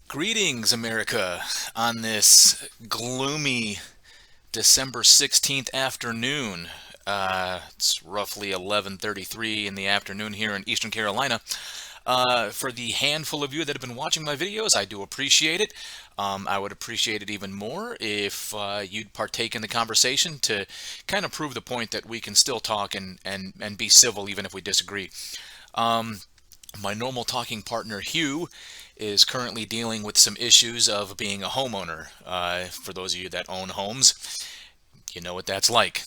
Greetings, America, on this gloomy December 16th afternoon. It's roughly 11:33 in the afternoon here in Eastern Carolina. For the handful of you that have been watching my videos, I do appreciate it. I would appreciate it even more if you'd partake in the conversation to kind of prove the point that we can still talk and be civil even if we disagree. Um, my normal talking partner, Hugh, is currently dealing with some issues of being a homeowner. For those of you that own homes, you know what that's like.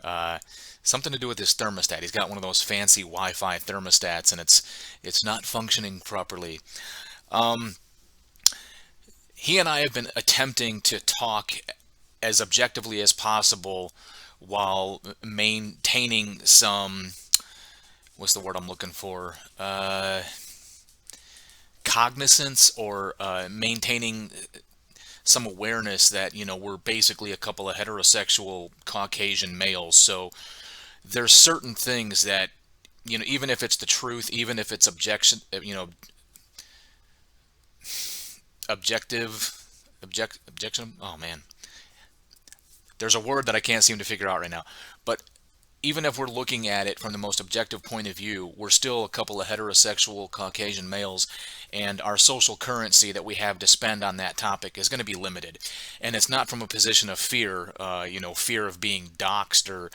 Uh, Something to do with his thermostat. He's got one of those fancy Wi-Fi thermostats, and it's not functioning properly. Um, he and I have been attempting to talk as objectively as possible while maintaining some, what's the word I'm looking for? Cognizance, or maintaining some awareness that we're basically a couple of heterosexual Caucasian males. So there's certain things that even if it's the truth, even if it's objective, objection. Oh man, there's a word that I can't seem to figure out right now. But even if we're looking at it from the most objective point of view, we're still a couple of heterosexual Caucasian males, and our social currency that we have to spend on that topic is going to be limited. And it's not from a position of fear, fear of being doxxed or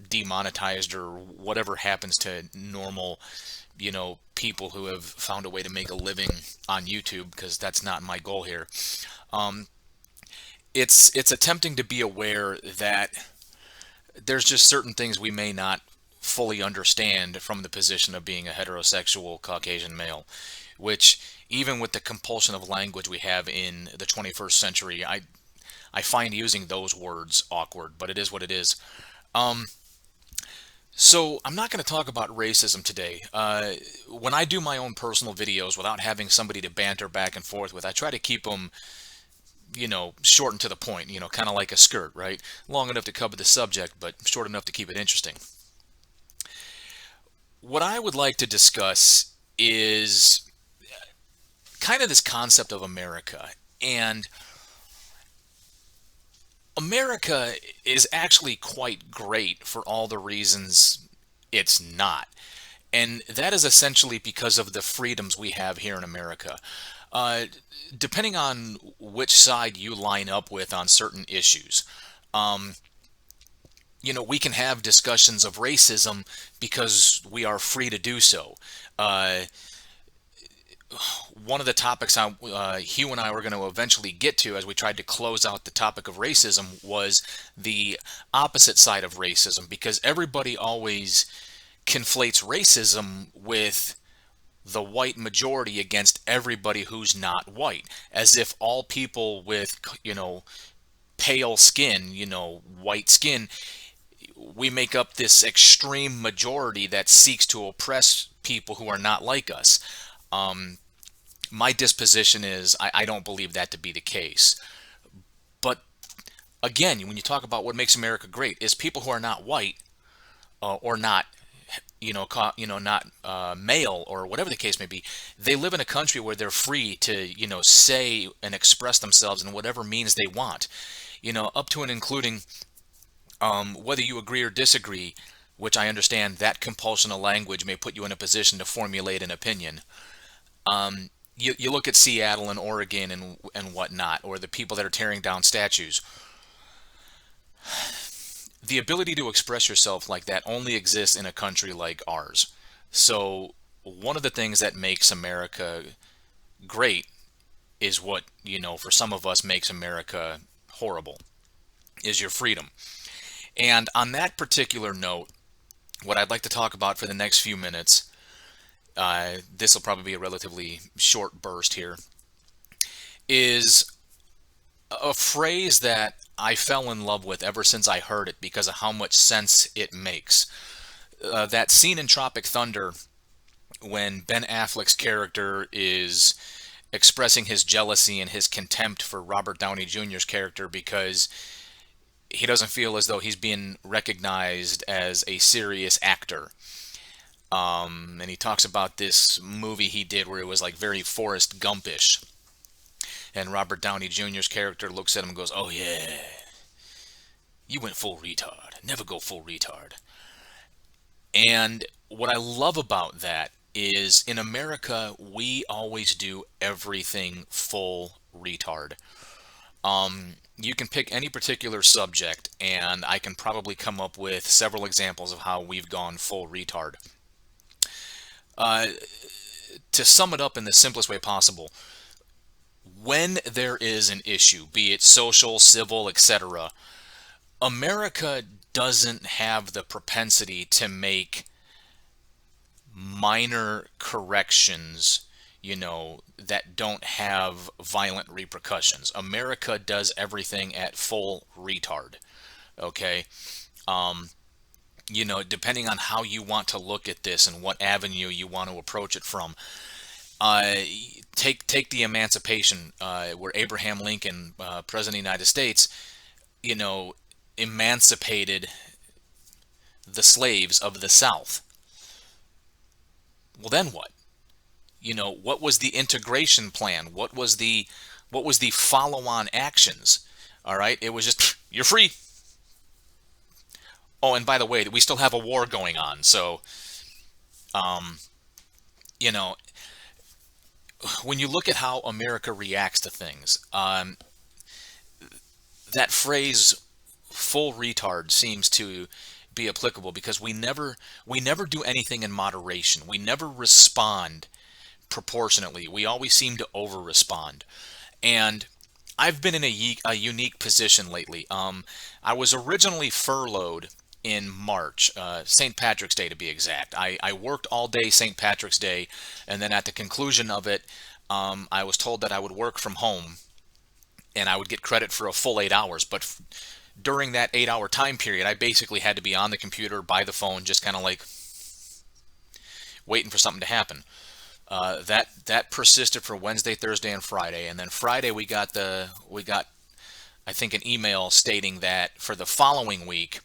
demonetized or whatever happens to normal, people who have found a way to make a living on YouTube, because that's not my goal here. Um, it's attempting to be aware that there's just certain things we may not fully understand from the position of being a heterosexual Caucasian male, which even with the compulsion of language we have in the 21st century, I find using those words awkward, but it is what it is. Um, so I'm not going to talk about racism today. When I do my own personal videos without having somebody to banter back and forth with, I try to keep them, short and to the point, kind of like a skirt, right? Long enough to cover the subject, but short enough to keep it interesting. What I would like to discuss is kind of this concept of America. And America is actually quite great for all the reasons it's not. And that is essentially because of the freedoms we have here in America. Uh, Depending on which side you line up with on certain issues, um, we can have discussions of racism because we are free to do so. Uh, One of the topics Hugh and I were going to eventually get to as we tried to close out the topic of racism was the opposite side of racism, because everybody always conflates racism with the white majority against everybody who's not white, as if all people with, pale skin, white skin, we make up this extreme majority that seeks to oppress people who are not like us. Um, my disposition is I don't believe that to be the case. But again, when you talk about what makes America great, is people who are not white, or not, not male, or whatever the case may be. They live in a country where they're free to, say and express themselves in whatever means they want, up to and including, whether you agree or disagree, which I understand that compulsion of language may put you in a position to formulate an opinion. You look at Seattle and Oregon and whatnot, or the people that are tearing down statues. The ability to express yourself like that only exists in a country like ours. So one of the things that makes America great is what, for some of us makes America horrible, is your freedom. And on that particular note, what I'd like to talk about for the next few minutes, this will probably be a relatively short burst here, is a phrase that I fell in love with ever since I heard it because of how much sense it makes. That scene in Tropic Thunder when Ben Affleck's character is expressing his jealousy and his contempt for Robert Downey Jr.'s character because he doesn't feel as though he's being recognized as a serious actor. And he talks about this movie he did where it was like very Forrest Gumpish. And Robert Downey Jr.'s character looks at him and goes, "Oh yeah, you went full retard. Never go full retard." And what I love about that is in America, we always do everything full retard. You can pick any particular subject, and I can probably come up with several examples of how we've gone full retard. Uh, to sum it up in the simplest way possible, when there is an issue, be it social, civil, etc., America doesn't have the propensity to make minor corrections, that don't have violent repercussions. America does everything at full retard. Okay. Um, Depending on how you want to look at this and what avenue you want to approach it from. Uh, take the Emancipation, where Abraham Lincoln, President of the United States, you know, emancipated the slaves of the South. Well, then what? What was the integration plan? What was the follow-on actions? All right, it was just you're free. Oh, and by the way, we still have a war going on, so um, you know, when you look at how America reacts to things, that phrase "full retard" seems to be applicable because we never do anything in moderation. We never respond proportionately. We always seem to over respond. And I've been in a unique position lately. I was originally furloughed in March, St. Patrick's Day to be exact. I worked all day St. Patrick's Day, and then at the conclusion of it, I was told that I would work from home and I would get credit for a full 8 hours. But during that 8 hour time period, I basically had to be on the computer, by the phone, just kind of like waiting for something to happen. That persisted for Wednesday, Thursday, and Friday, and then Friday we got I think an email stating that for the following week,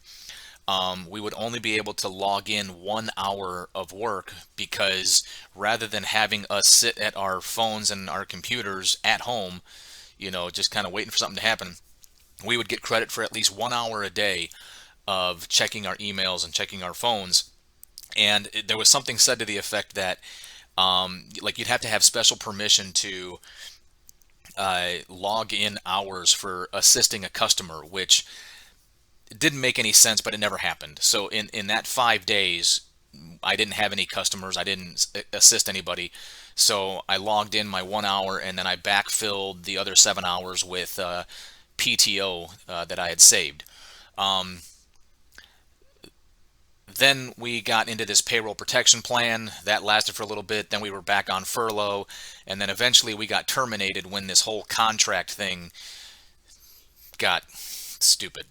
we would only be able to log in 1 hour of work because rather than having us sit at our phones and our computers at home, just kind of waiting for something to happen, we would get credit for at least 1 hour a day of checking our emails and checking our phones. And there was something said to the effect that like you'd have to have special permission to log in hours for assisting a customer, which didn't make any sense, but it never happened. So in that 5 days, I didn't have any customers. I didn't assist anybody. So I logged in my 1 hour and then I backfilled the other 7 hours with PTO that I had saved. Um, then we got into this payroll protection plan that lasted for a little bit. Then we were back on furlough, and then eventually we got terminated when this whole contract thing got stupid.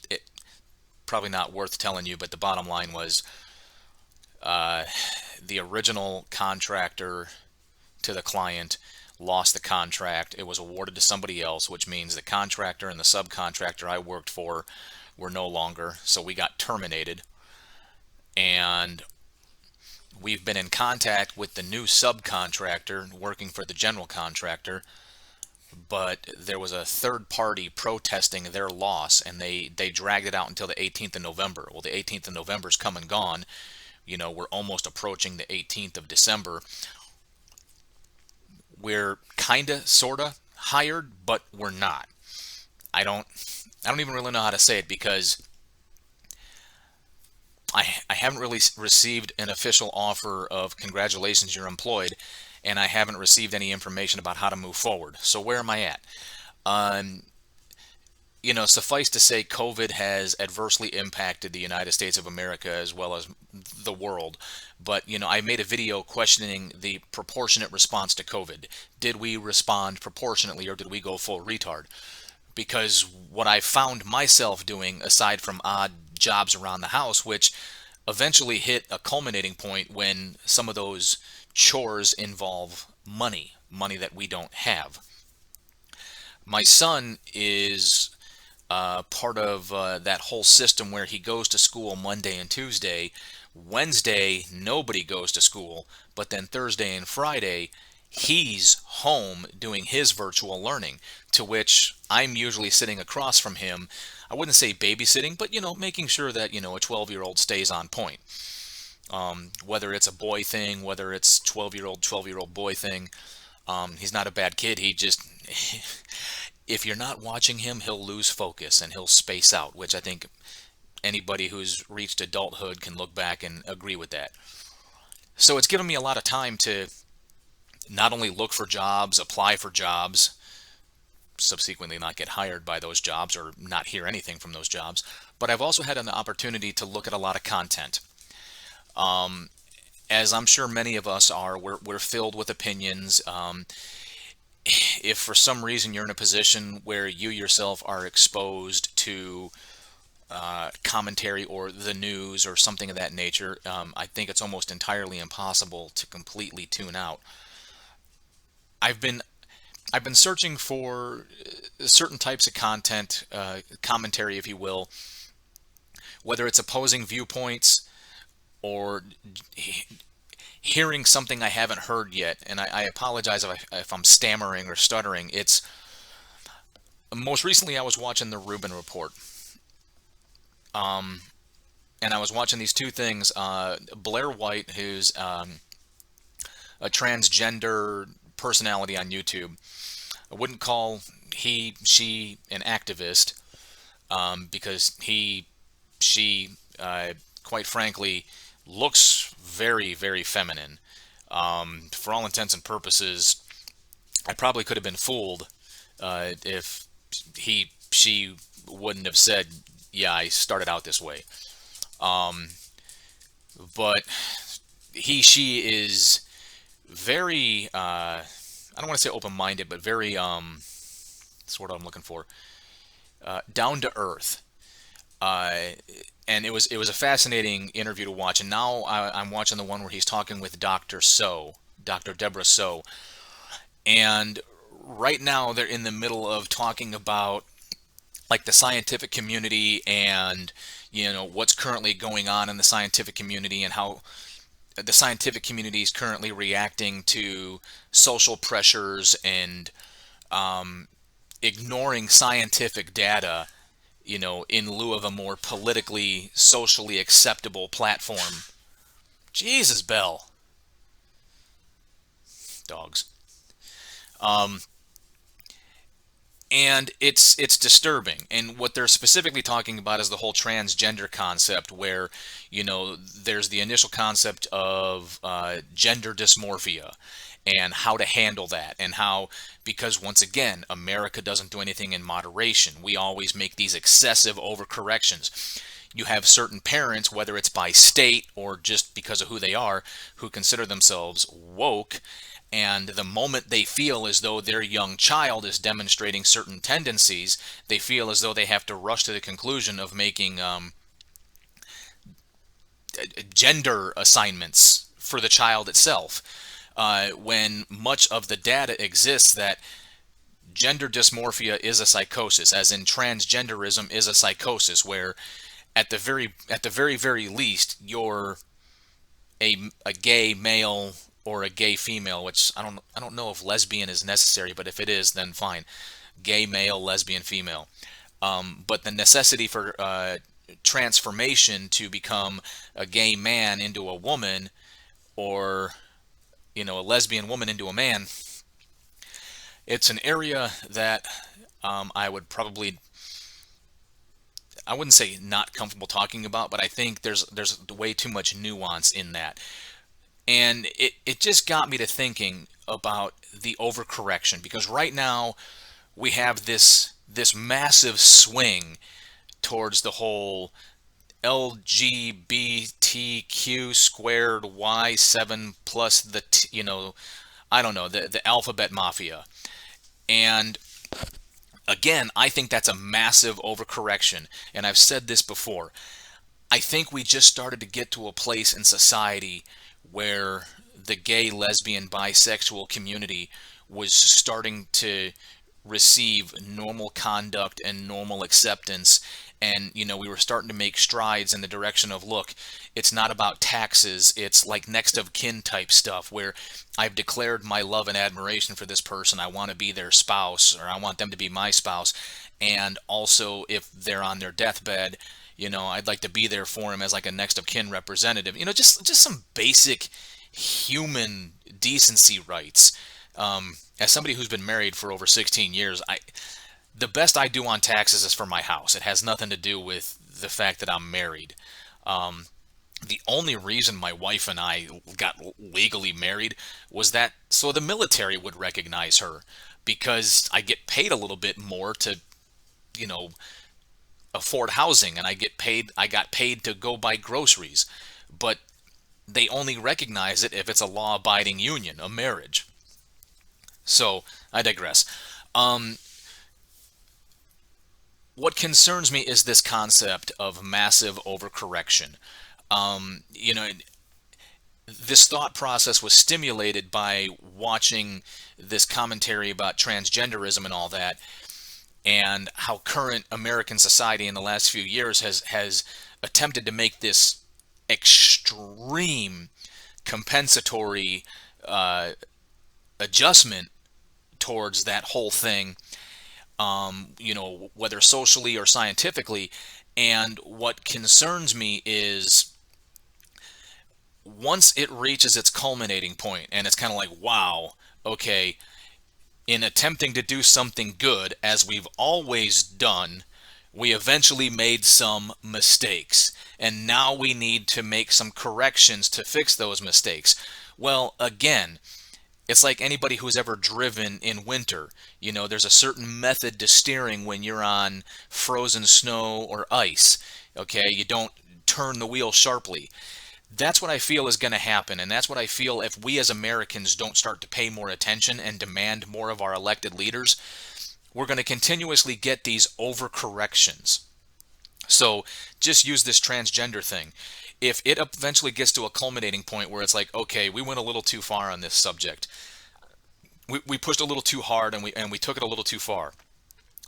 It probably not worth telling you, but the bottom line was uh, the original contractor to the client lost the contract. It was awarded to somebody else, which means the contractor and the subcontractor I worked for were no longer. So we got terminated, and we've been in contact with the new subcontractor working for the general contractor, but there was a third party protesting their loss, and they dragged it out until the 18th of November. Well, the 18th of November's come and gone. We're almost approaching the 18th of December. We're kind of sort of hired, but we're not. I don't even really know how to say it because I haven't really received an official offer of congratulations, you're employed, and I haven't received any information about how to move forward. So where am I at? Um, Suffice to say, COVID has adversely impacted the United States of America as well as the world. But, I made a video questioning the proportionate response to COVID. Did we respond proportionately or did we go full retard? Because what I found myself doing, aside from odd jobs around the house, which eventually hit a culminating point when some of those chores involve money that we don't have. My son is part of that whole system where he goes to school Monday and Tuesday. Wednesday, nobody goes to school, but then Thursday and Friday, he's home doing his virtual learning, to which I'm usually sitting across from him. I wouldn't say babysitting, but making sure that a 12-year-old stays on point. Whether it's a boy thing, whether it's 12-year-old boy thing, he's not a bad kid. He just, if you're not watching him, he'll lose focus and he'll space out, which I think anybody who's reached adulthood can look back and agree with that. So it's given me a lot of time to not only look for jobs, apply for jobs, subsequently not get hired by those jobs or not hear anything from those jobs, but I've also had an opportunity to look at a lot of content. As I'm sure many of us are, we're filled with opinions. If for some reason you're in a position where you yourself are exposed to commentary or the news or something of that nature, I think it's almost entirely impossible to completely tune out. I've been I've been searching for certain types of content, commentary, if you will, whether it's opposing viewpoints or hearing something I haven't heard yet. And I apologize if I'm stammering or stuttering. It's most recently I was watching the Rubin Report. And I was watching these two things. Blair White, who's a transgender personality on YouTube. I wouldn't call she an activist, because she, quite frankly, looks very, very feminine. For all intents and purposes, I probably could have been fooled if she wouldn't have said, "Yeah, I started out this way." Um, but she is very, I don't want to say open-minded, but very, that's what I'm looking for, down to earth. Uh, and it was a fascinating interview to watch. And now I'm watching the one where he's talking with Dr. So, Dr. Deborah So, and right now they're in the middle of talking about like the scientific community and what's currently going on in the scientific community and how the scientific community is currently reacting to social pressures and ignoring scientific data, in lieu of a more politically, socially acceptable platform. Jesus, Bell. Dogs. Um, and it's disturbing. And what they're specifically talking about is the whole transgender concept, where there's the initial concept of gender dysmorphia and how to handle that, and how, because once again, America doesn't do anything in moderation. We always make these excessive overcorrections. You have certain parents, whether it's by state or just because of who they are, who consider themselves woke, and the moment they feel as though their young child is demonstrating certain tendencies, they feel as though they have to rush to the conclusion of making gender assignments for the child itself, when much of the data exists that gender dysmorphia is a psychosis, as in transgenderism is a psychosis, where at the very least you're a gay male or a gay female, which I don't know if lesbian is necessary, but if it is, then fine. Gay male, lesbian female. But the necessity for transformation to become a gay man into a woman, or a lesbian woman into a man, it's an area that I would probably, I wouldn't say not comfortable talking about, but I think there's way too much nuance in that. And it just got me to thinking about the overcorrection, because right now we have this massive swing towards the whole LGBTQ squared Y7 plus I don't know, the alphabet mafia. And again, I think that's a massive overcorrection. And I've said this before. I think we just started to get to a place in society where the gay, lesbian, bisexual community was starting to receive normal conduct and normal acceptance, And we were starting to make strides in the direction of, look, it's not about taxes, it's like next of kin type stuff where I've declared my love and admiration for this person. I want to be their spouse, or I want them to be my spouse. And also, if they're on their deathbed, I'd like to be there for him as like a next of kin representative. Just some basic human decency rights. As somebody who's been married for over 16 years, the best I do on taxes is for my house. It has nothing to do with the fact that I'm married. The only reason my wife and I got legally married was that so the military would recognize her, because I get paid a little bit more to, you know, afford housing, and I got paid to go buy groceries. But they only recognize it if it's a law-abiding union, a marriage. So I digress. Um, what concerns me is this concept of massive overcorrection. You know, this thought process was stimulated by watching this commentary about transgenderism and all that, and how current American society in the last few years has attempted to make this extreme compensatory uh, adjustment towards that whole thing, whether socially or scientifically. And what concerns me is once it reaches its culminating point, and it's kind of like, wow, okay, in attempting to do something good, as we've always done, we eventually made some mistakes. And now we need to make some corrections to fix those mistakes. Well, again, it's like anybody who's ever driven in winter. There's a certain method to steering when you're on frozen snow or ice. Okay, you don't turn the wheel sharply. That's what I feel is going to happen, and that's what I feel if we as Americans don't start to pay more attention and demand more of our elected leaders. We're going to continuously get these overcorrections. So just use this transgender thing. If it eventually gets to a culminating point where it's like, okay, we went a little too far on this subject, we pushed a little too hard, and we took it a little too far.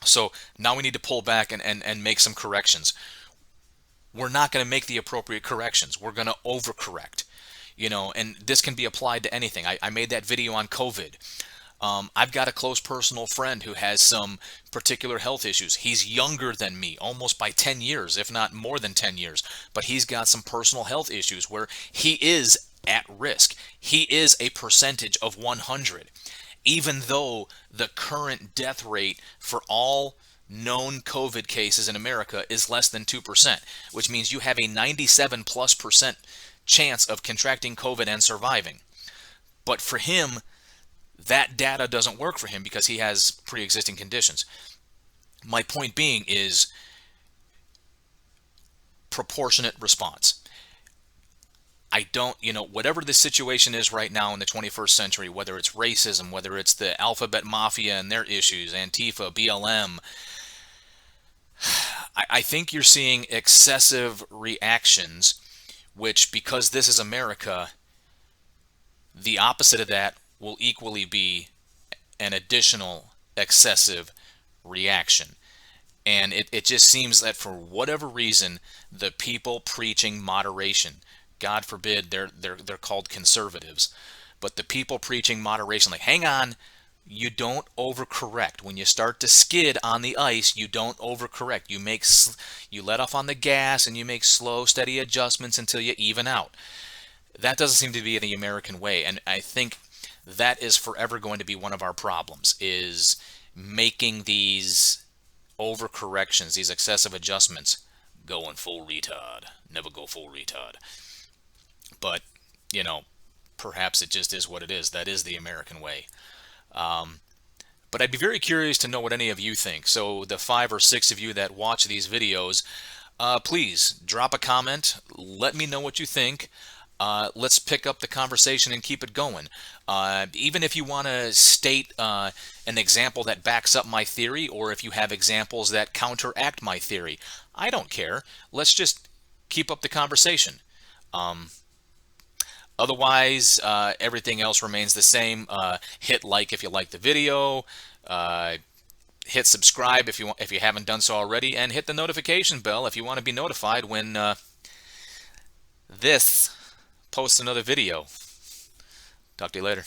So now we need to pull back and make some corrections. We're not going to make the appropriate corrections. We're going to overcorrect. And this can be applied to anything. I made that video on COVID. I've got a close personal friend who has some particular health issues. He's younger than me, almost by 10 years, if not more than 10 years. But he's got some personal health issues where he is at risk. He is a percentage of 100. Even though the current death rate for all known COVID cases in America is less than 2%, which means you have a 97+% chance of contracting COVID and surviving. But for him, that data doesn't work for him because he has pre-existing conditions. My point being is proportionate response. I don't, whatever the situation is right now in the 21st century, whether it's racism, whether it's the alphabet mafia and their issues, Antifa, BLM, I think you're seeing excessive reactions, which, because this is America, the opposite of that will equally be an additional excessive reaction. And it just seems that for whatever reason, the people preaching moderation, God forbid they're called conservatives, but the people preaching moderation, like, hang on, you don't overcorrect. When you start to skid on the ice, you don't overcorrect. You let off on the gas and you make slow, steady adjustments until you even out. That doesn't seem to be the American way, and I think that is forever going to be one of our problems, is making these overcorrections, these excessive adjustments, going full retard. Never go full retard. But, you know, perhaps it just is what it is. That is the American way. Um, but I'd be very curious to know what any of you think. So the 5 or 6 of you that watch these videos, please drop a comment. Let me know what you think. Let's pick up the conversation and keep it going. Even if you want to state an example that backs up my theory, or if you have examples that counteract my theory, I don't care. Let's just keep up the conversation. Um, Otherwise, everything else remains the same. Hit like if you like the video. Uh, hit subscribe if you haven't done so already, and hit the notification bell if you want to be notified when this posts another video. Talk to you later.